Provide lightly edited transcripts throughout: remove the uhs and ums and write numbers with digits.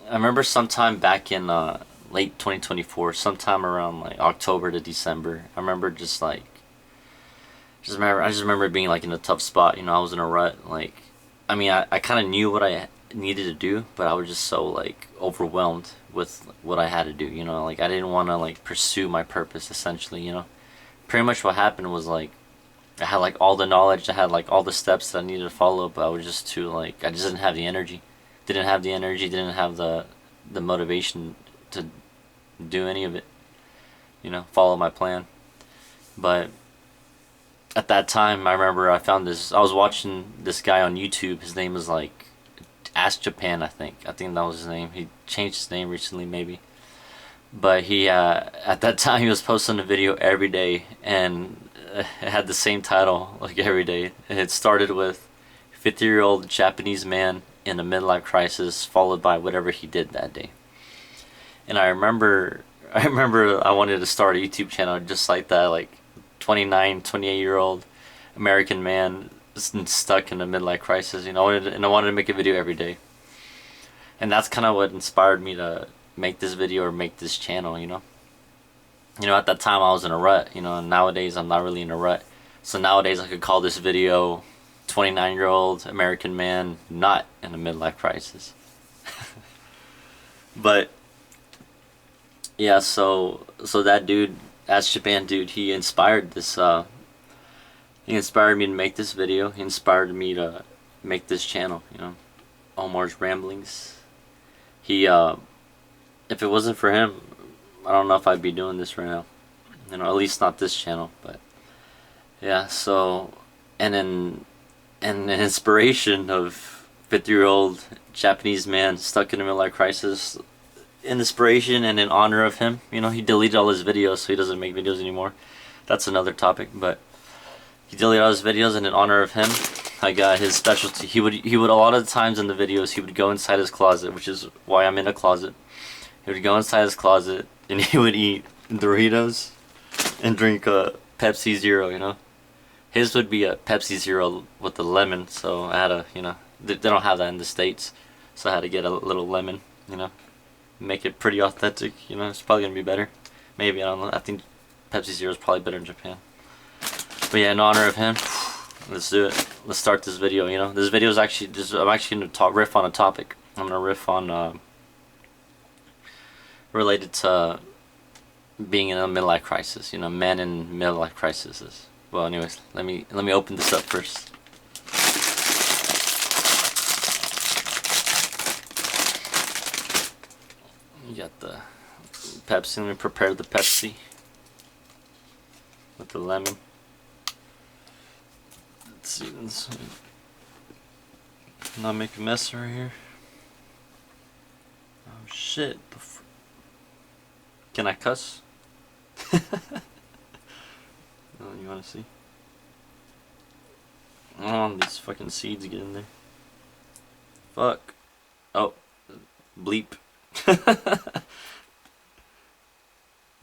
I remember sometime back in late 2024, sometime around like October to December. I remember I just remember being like in a tough spot. I was in a rut. Like, I mean, I kind of knew what I needed to do, but I was just so like overwhelmed with what I had to do. Like I didn't want to like pursue my purpose. Essentially, pretty much what happened was like I had like all the knowledge, I had like all the steps that I needed to follow, but I was just too like I just didn't have the energy. Didn't have the energy, didn't have the motivation to do any of it, follow my plan. But at that time, I remember I was watching this guy on YouTube. His name was like AskJapan, I think. I think that was his name. He changed his name recently, maybe. But at that time, he was posting a video every day, and it had the same title like every day. It started with 50-year-old Japanese man in a midlife crisis, followed by whatever he did that day. And I wanted to start a YouTube channel just like that, like 29, 28-year-old American man stuck in a midlife crisis. I wanted to make a video every day. And that's kind of what inspired me to make this video or make this channel. At that time I was in a rut. And nowadays I'm not really in a rut. So nowadays I could call this video 29-year-old American man not in a midlife crisis. But yeah, so that dude, AskJapan dude, he inspired me to make this video. He inspired me to make this channel, Omar's Ramblings. He if it wasn't for him, I don't know if I'd be doing this right now. At least not this channel, but yeah, so and then an inspiration of 50-year-old Japanese man stuck in a midlife crisis. In inspiration and in honor of him, he deleted all his videos, so he doesn't make videos anymore. That's another topic, but he deleted all his videos, and in honor of him, I got his specialty. He would a lot of the times in the videos he would go inside his closet, which is why I'm in a closet. He would go inside his closet and he would eat Doritos and drink a Pepsi Zero. His would be a Pepsi Zero with a lemon, so I had they don't have that in the States, so I had to get a little lemon, make it pretty authentic. It's probably gonna be better. Maybe, I don't know. I think Pepsi Zero is probably better in Japan. But yeah, in honor of him, let's do it. Let's start this video. This video is I'm actually gonna riff on a topic. I'm gonna riff on related to being in a midlife crisis. Men in midlife crises. Well, anyways, let me open this up first. You got the Pepsi. Let me prepare the Pepsi with the lemon. Let's see. Not make a mess right here. Oh shit. Can I cuss? Oh, you wanna see? Oh, these fucking seeds get in there. Fuck. Oh. Bleep.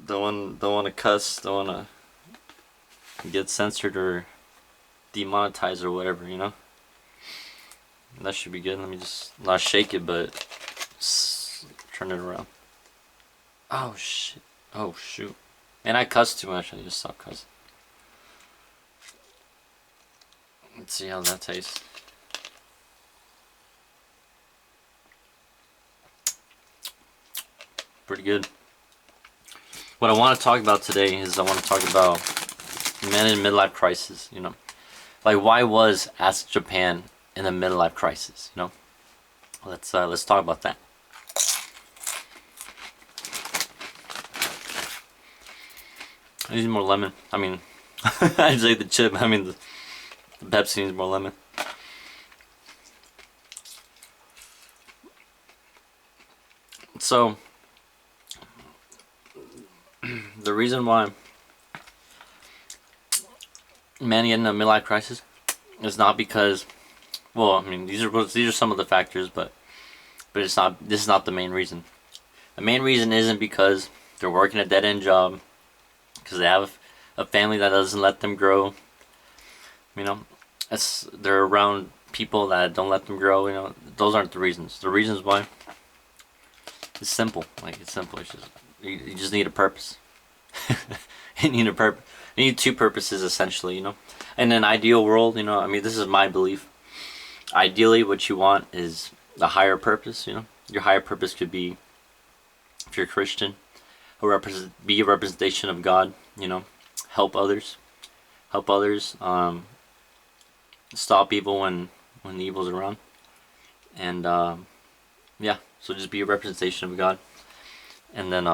Don't want to cuss. Don't want to get censored or demonetized or whatever. That should be good. Let me just not shake it, but turn it around. Oh shit. Oh shoot. And I cussed too much. I just stopped cussing. Let's see how that tastes. Pretty good. What I want to talk about today is I want to talk about men in midlife crisis. Like, why was AskJapan in a midlife crisis? Let's talk about that. I need more lemon. I mean, I just ate the chip. I mean, the Pepsi needs more lemon. So, the reason why men get in a midlife crisis is not because, well, I mean, these are some of the factors, but it's not. This is not the main reason. The main reason isn't because they're working a dead end job, because they have a family that doesn't let them grow. They're around people that don't let them grow. Those aren't the reasons. The reasons why It's simple. Like, it's simple. It's just you just need a purpose. You need a purpose. You need two purposes essentially, you know. In an ideal world, you know, I mean, this is my belief. Ideally, what you want is a higher purpose. You know, your higher purpose could be, if you're a Christian, be a representation of God. You know, help others, stop evil when the evil's around, and yeah. So just be a representation of God, and then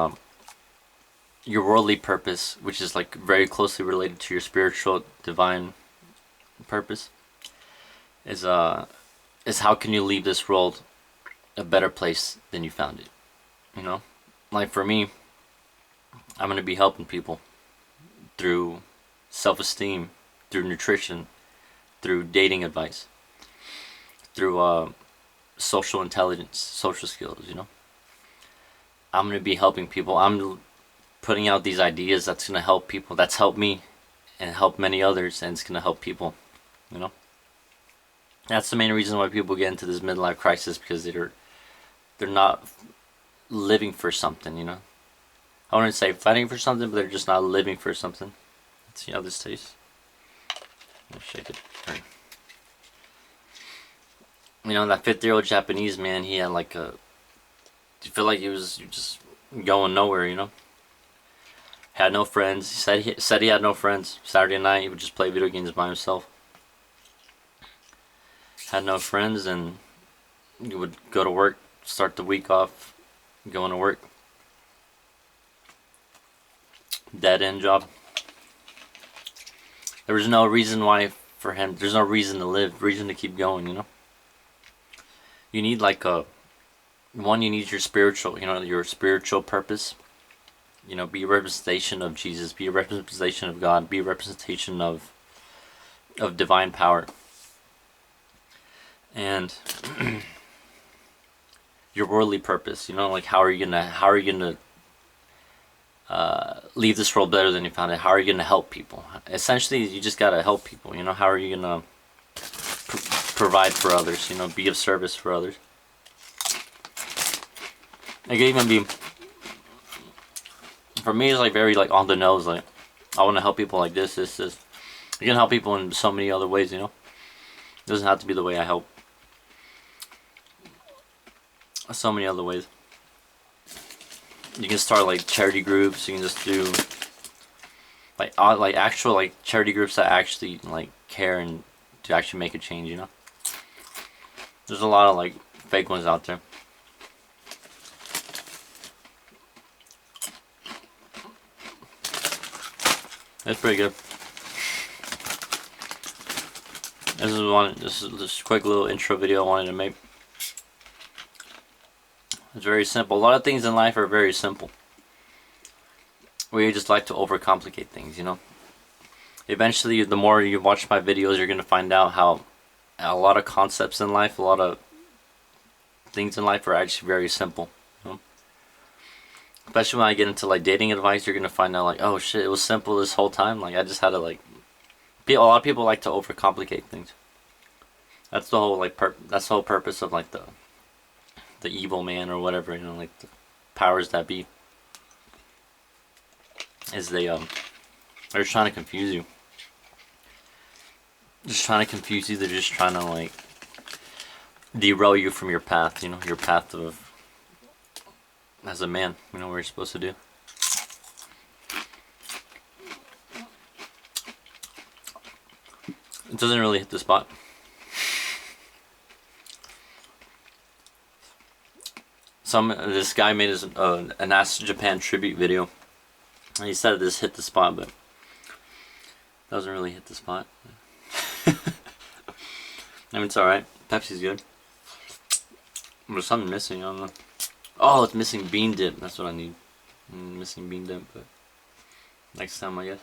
your worldly purpose, which is like very closely related to your spiritual divine purpose, is how can you leave this world a better place than you found it. You know, like for me, I'm gonna be helping people through self-esteem, through nutrition, through dating advice, through social intelligence, social skills. You know, I'm gonna be helping people. I'm putting out these ideas that's gonna help people. That's helped me and help many others, and it's gonna help people. You know, that's the main reason why people get into this midlife crisis, because they're not living for something. You know, I wouldn't say fighting for something, but they're just not living for something. Let's see how this tastes. Let's shake it. Right. You know, that 50-year-old Japanese man, he had like a. You feel like he was just going nowhere. You know. Had no friends. He said he had no friends. Saturday night he would just play video games by himself. Had no friends, and he would go to work, start the week off going to work. Dead end job. There was no reason why for him. There's no reason to live, reason to keep going, you know. You need like you need your spiritual, you know, your spiritual purpose. You know, be a representation of Jesus, be a representation of God, be a representation of divine power. And your worldly purpose, you know, like how are you gonna leave this world better than you found it? How are you gonna help people? Essentially, you just gotta help people. You know, how are you gonna provide for others? You know, be of service for others. It could even be, for me, it's like very like on the nose. Like, I want to help people like this. You can help people in so many other ways. You know, it doesn't have to be the way I help. So many other ways. You can start like charity groups. You can just do like actual like charity groups that actually like care and to actually make a change. You know, there's a lot of like fake ones out there. It's pretty good. This is just a quick little intro video I wanted to make. It's very simple. A lot of things in life are very simple. We just like to overcomplicate things, you know. Eventually, the more you watch my videos, you're going to find out how a lot of concepts in life, a lot of things in life are actually very simple. You know? Especially when I get into like dating advice, you're going to find out like, oh shit, it was simple this whole time. Like, I just had to like... A lot of people like to overcomplicate things. That's the whole like that's the whole purpose of like the evil man or whatever, you know, like the powers that be, is they're just trying to confuse you. Just trying to confuse you. They're just trying to like derail you from your path, you know, your path of as a man, you know, what you're supposed to do. It doesn't really hit the spot. This guy made an AskJapan tribute video, and he said this hit the spot, but doesn't really hit the spot. I mean, it's alright. Pepsi's good. There's something missing, I don't know. Oh, it's missing bean dip. That's what I need. Missing bean dip, but next time, I guess.